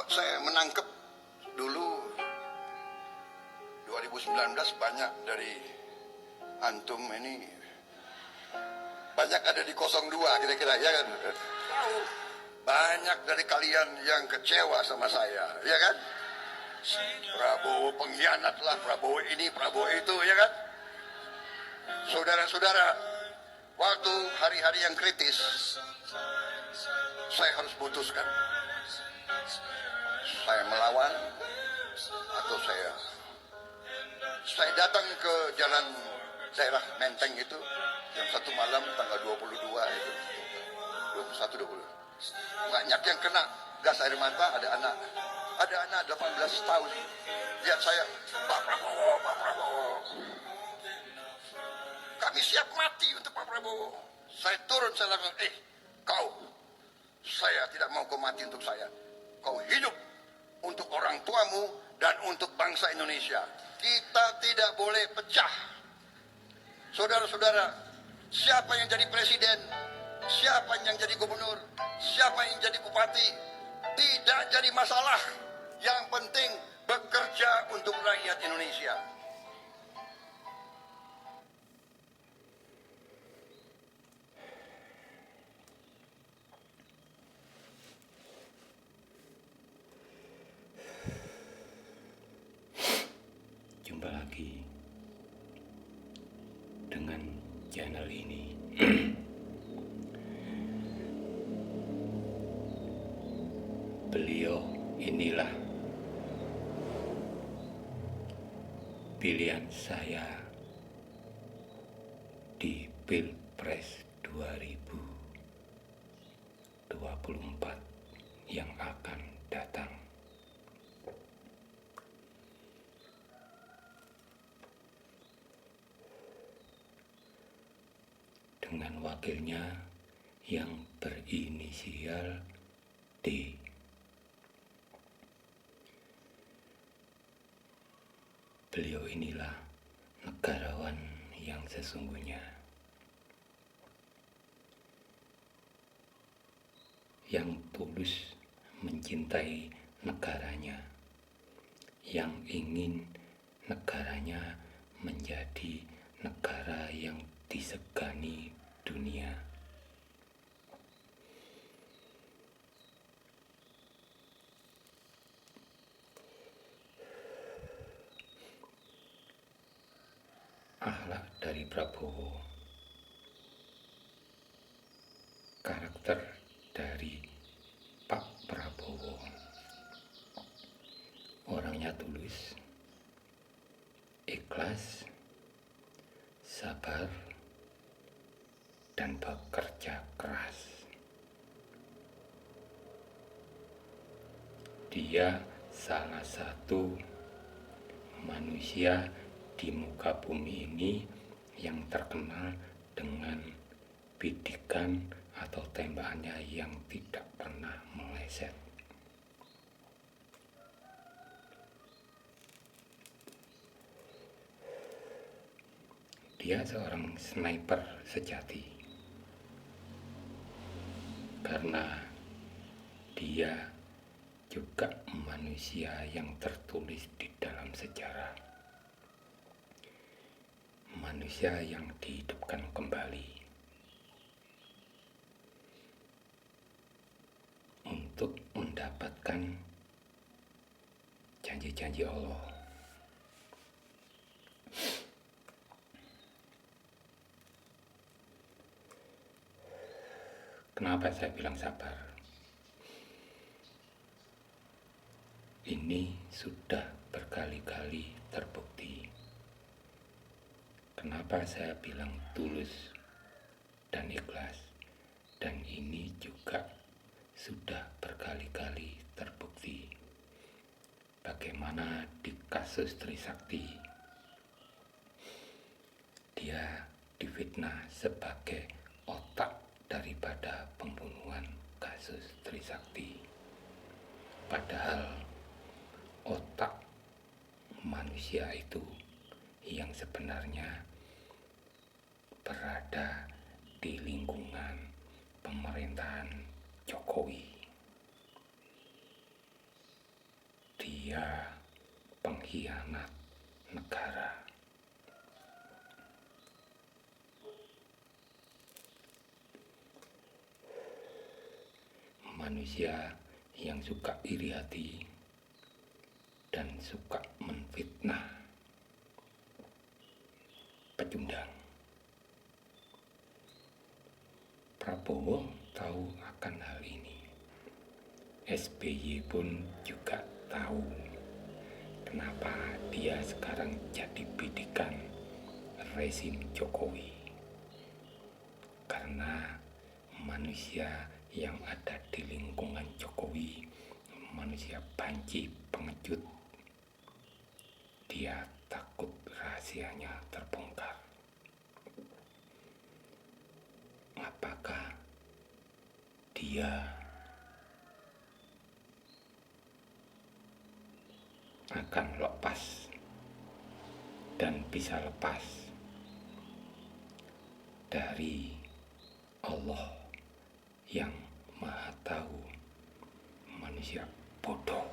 saya menangkap dulu 2019 banyak dari antum ini banyak ada di 02 kira-kira ya kan. Banyak dari kalian yang kecewa sama saya, ya kan? Prabowo pengkhianat lah, Prabowo ini, Prabowo itu, ya kan? Saudara-saudara, waktu hari-hari yang kritis, saya harus putuskan. Saya melawan atau saya datang ke jalan daerah Menteng itu jam 1 malam tanggal 22 itu 21 20. Banyak yang kena gas air mata, ada anak 18 tahun. Lihat saya, Pak Prabowo. Kami siap mati untuk Pak Prabowo. Saya turun, saya langsung, kau, saya tidak mau kau mati untuk saya. Kau hidup untuk orang tuamu dan untuk bangsa Indonesia. Kita tidak boleh pecah. Saudara-saudara, siapa yang jadi presiden, siapa yang jadi gubernur, siapa yang jadi bupati, tidak jadi masalah. Yang penting bekerja untuk rakyat Indonesia. Jumpa lagi dengan channel ini. Beliau inilah pilihan saya di Pilpres 2024 yang akan datang. Dengan wakilnya yang berinisial D. Beliau inilah negarawan yang sesungguhnya, yang tulus mencintai negaranya, yang ingin negaranya menjadi negara yang disegani dunia. Akhlak dari Prabowo, karakter dari Pak Prabowo, orangnya tulus, ikhlas, sabar, dan bekerja keras. Dia salah satu manusia di muka bumi ini yang terkenal dengan bidikan atau tembakannya yang tidak pernah meleset. Dia seorang sniper sejati, karena dia juga manusia yang tertulis di dalam sejarah. Manusia yang dihidupkan kembali untuk mendapatkan janji-janji Allah. Kenapa saya bilang sabar? Ini sudah berkali-kali terbukti. Kenapa saya bilang tulus dan ikhlas? Dan ini juga sudah berkali-kali terbukti. Bagaimana di kasus Trisakti, dia difitnah sebagai otak daripada pembunuhan kasus Trisakti. Padahal otak manusia itu yang sebenarnya berada di lingkungan pemerintahan Jokowi. Dia pengkhianat negara. Manusia yang suka iri hati dan suka menfitnah, pecundang. Prabowo tahu akan hal ini. SBY pun juga tahu kenapa dia sekarang jadi bidikan rezim Jokowi. Karena manusia yang ada di lingkungan Jokowi, manusia banci, pengecut. Dia takut rahasianya terbongkar. Apakah dia akan lepas dan bisa lepas dari Allah yang Maha Tahu manusia bodoh?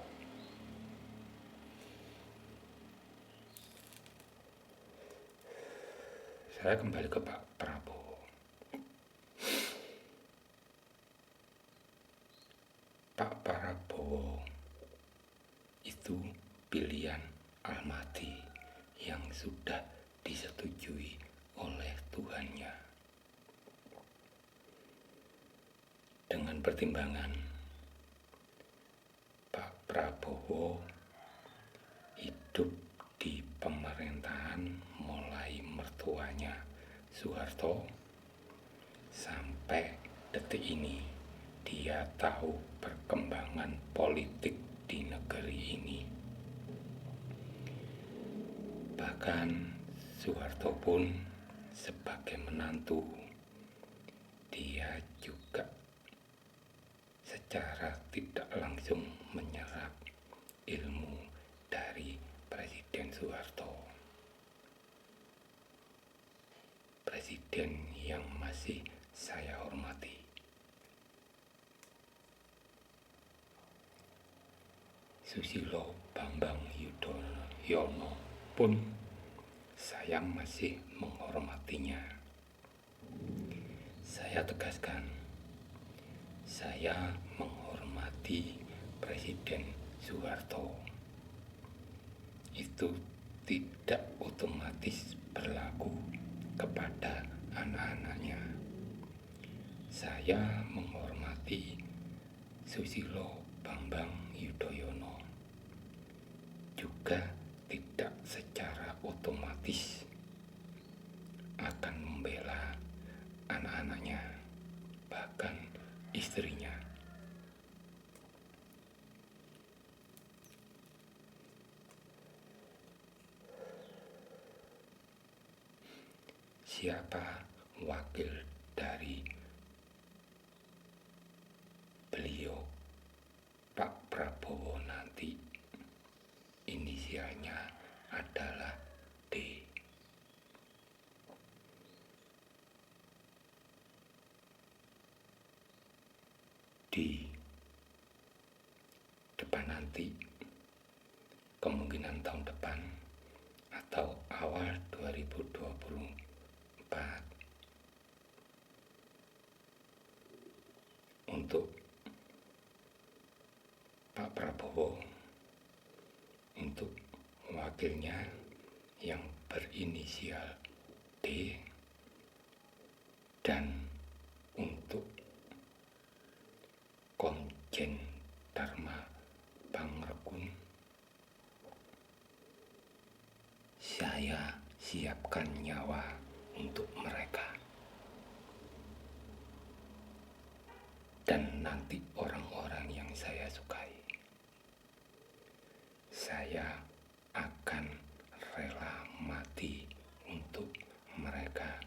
Saya kembali ke Pak Prabowo. Pak Prabowo itu pilihan Almaty yang sudah disetujui oleh Tuhannya. Dengan pertimbangan Pak Prabowo hidup di pemerintahan mulai mertuanya Soeharto sampai detik ini, dia tahu perkembangan politik di negeri ini. Bahkan Soeharto pun sebagai menantu, dia juga secara tidak langsung menyerap ilmu dari Presiden Soeharto. Presiden yang masih saya hormati. Susilo Bambang Yudhoyono pun saya masih menghormatinya. Saya tegaskan, saya menghormati Presiden Soeharto. Itu tidak otomatis berlaku kepada anak-anaknya. Saya menghormati Susilo Bambang Yudhoyono juga tidak secara otomatis akan membela anak-anaknya, bahkan istrinya. Siapa wakil dari beliau Pak Prabowo nanti, inisialnya adalah D. Di depan nanti, kemungkinan tahun depan atau awal 2024, untuk Pak Prabowo, untuk wakilnya yang berinisial D, dan untuk Komjen Dharma Pangrekun, saya siapkan nyawa untuk mereka. Dan nanti orang-orang yang saya sukai, saya akan rela mati untuk mereka.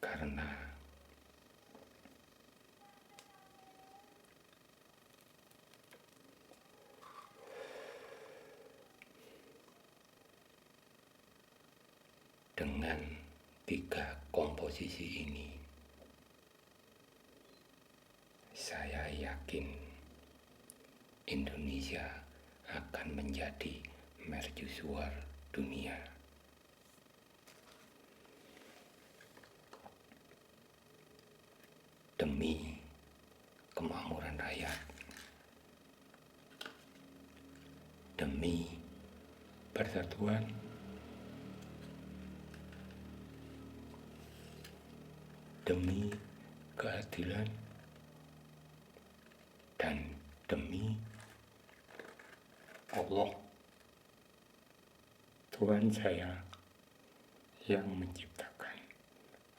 Karena dengan 3 komposisi ini, yakin Indonesia akan menjadi mercusuar dunia. Demi kemakmuran rakyat, demi persatuan, demi keadilan, dan demi Allah, Tuhan saya yang menciptakan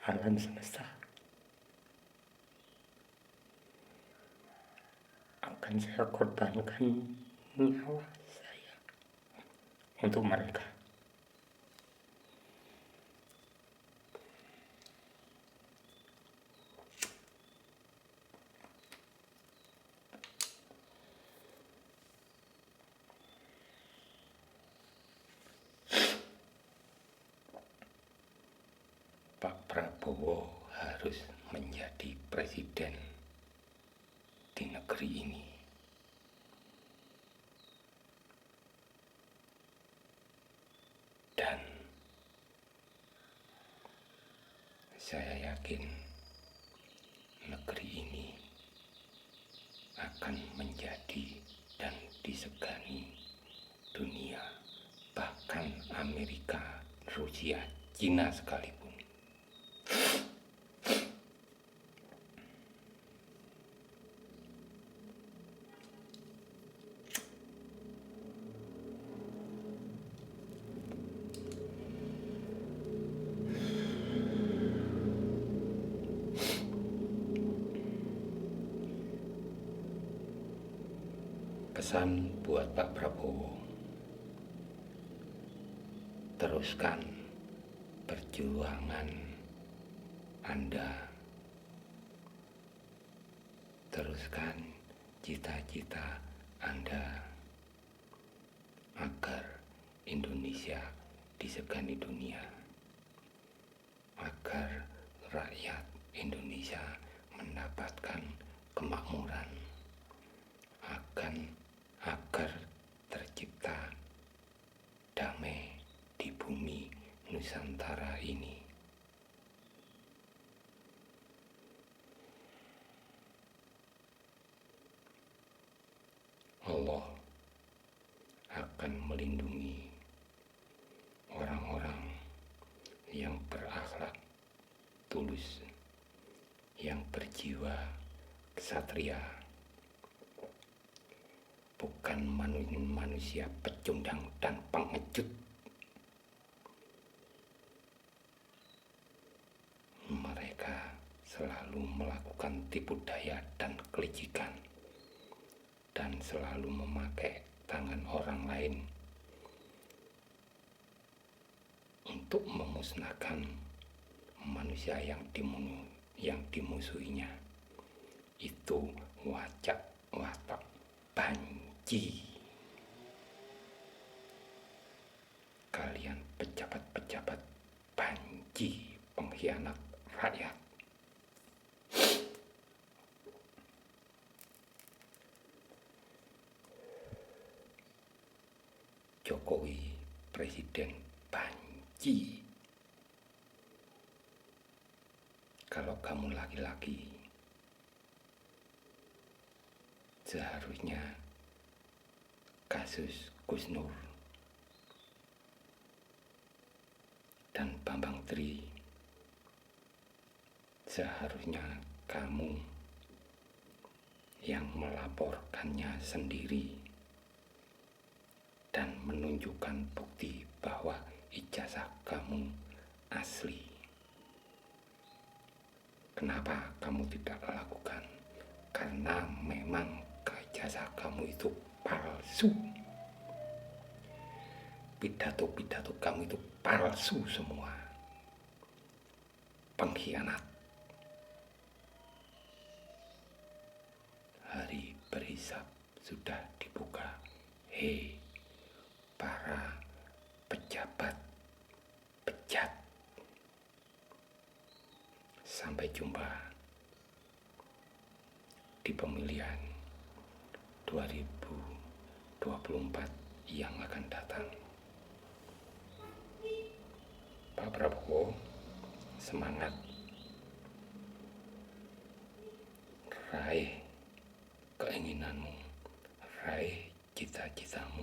alam semesta, akan saya korbankan nyawa saya untuk mereka. Pak Prabowo harus menjadi presiden di negeri ini. Dan saya yakin negeri ini akan menjadi dan disegani dunia, bahkan Amerika, Rusia, Cina sekalipun. Pesan buat Pak Prabowo, teruskan perjuangan Anda, teruskan cita-cita Anda agar Indonesia disegani dunia, agar rakyat Indonesia mendapatkan kemakmuran, agar tercipta damai di bumi Nusantara ini. Allah akan melindungi orang-orang yang berakhlak tulus, yang berjiwa kesatria, bukan manusia pecundang dan pengecut. Mereka selalu melakukan tipu daya dan kelicikan, dan selalu memakai tangan orang lain untuk memusnahkan manusia yang dimusuhinya. Itu watak banci. Kalian pejabat-pejabat banci, pengkhianat rakyat. Jokowi presiden banci. Kalau kamu laki-laki, seharusnya kasus Gus Nur dan Bambang Tri, seharusnya kamu yang melaporkannya sendiri dan menunjukkan bukti bahwa ijazah kamu asli. Kenapa kamu tidak lakukan? Karena memang ijazah kamu itu palsu. Pidato-pidato kamu itu palsu semua. Pengkhianat. Hari berhisab sudah dibuka. Hei, para pejabat bejat, sampai jumpa di pemilihan 2024 yang akan datang. Pak Prabowo, semangat, raih keinginanmu, raih cita-citamu.